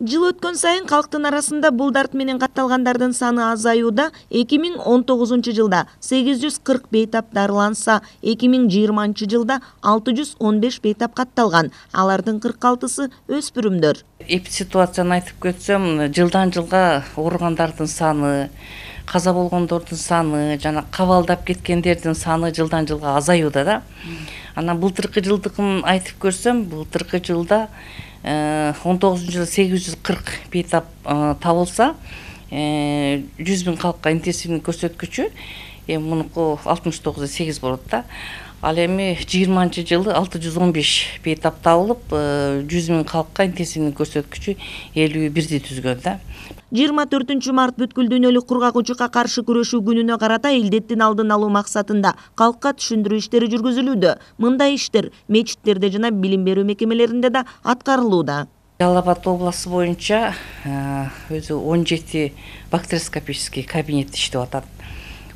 Жыл өткөн сайын калктын арасында бул дарт менен катталгандардын саны азаюуда. 2019 жылда 840 бейтап дарыланса, 2020 жылда 615 бейтап катталган. Алардын 46-сы өспүрүмдөр. Эпидситуацияны айтып кетсем, жылдан жылга ооругандардын саны, каза болгондордун саны, жана кабалдап кеткендердин саны жылдан жылга азаюуда да. Анан былтыркы жылдыкын айтып көрсөм, былтыркы жылда 19 жылда 840 бейтап табылса, 100.000 калкка интенсивный көрсөткүчү, мунуку 69,8 болот да. Ал эми 20 жылы 615 бейтап табылып, 100.000 калкка интенсивный көрсөткүчү 51 түзгөн да. 24 март бүткүл дүйнөлүк кургак-учукка каршы күрөшүү күнүнө карата илдеттин алдын алуу максатында калкка түшүндүрүү иштери жүргүзүлүүдө. Мындай иштер мечиттерде жана билим берүү мекемелеринде да аткарылууда. Жалал Абад областы боюнча өзү 17 бактериоскопический кабинет иштеп атат.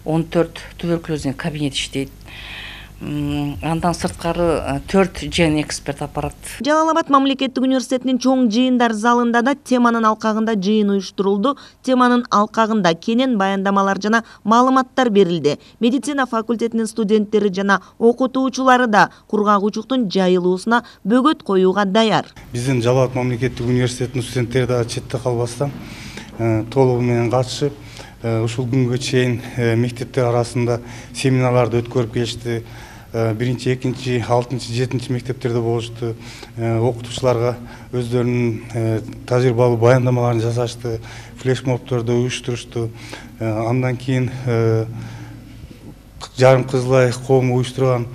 14 туберкулезный кабинет иштейт. Андан сырткары 4 жен эксперт аппарат. Жалал Абад мамлекеттик университетинин чоң жыйындар залында теманын алкагында жыйын уюштурулду. Теманын алкагында кенен баяндамалар жана маалыматтар берилди. Медицина факультетинин студенттери жана окутуучулары да кургак-учуктун жайылуусуна бөгөт коюуга даяр. Биздин Жалал Абад мамлекеттик университетинин студенттери да четте калбастан толугу менен катышып, ушул күнгө чейин мектептер арасында семинарларды өткөрүп келишти. 1-2, 6, 7 мектептерде болушту. Окутуучуларга өздөрүнүн тажрыйбалуу баяндамаларын жасашты, флешмобдорду уюштурушту. Андан кийин Жарым Кызылай коому уюштурган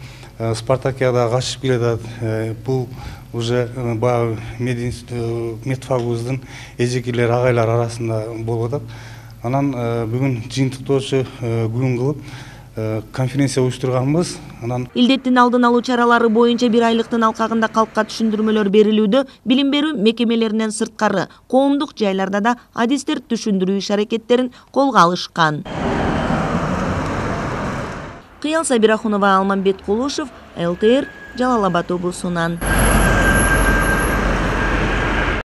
спартакиадага катышып келатат. Бул уже баягы медфагыбыздын эжекелер агайлар арасында болуп атат. Анан бүгүн жыйынтыктоочу күн кылып конференция уюштурганбыз. Илдеттин алдын алуу чаралары боюнча 1 айлыктын алкагында калкка түшүндүрмөлөр берилүүдө. Билим берүү мекемелеринен сырткары коомдук жайларда да адистер түшүндүрүү иш-аракеттерин колго алышкан. Кыял Сабирахунова, Алмамбет Кулушев, ЛТР, Жалал Абад облусунан.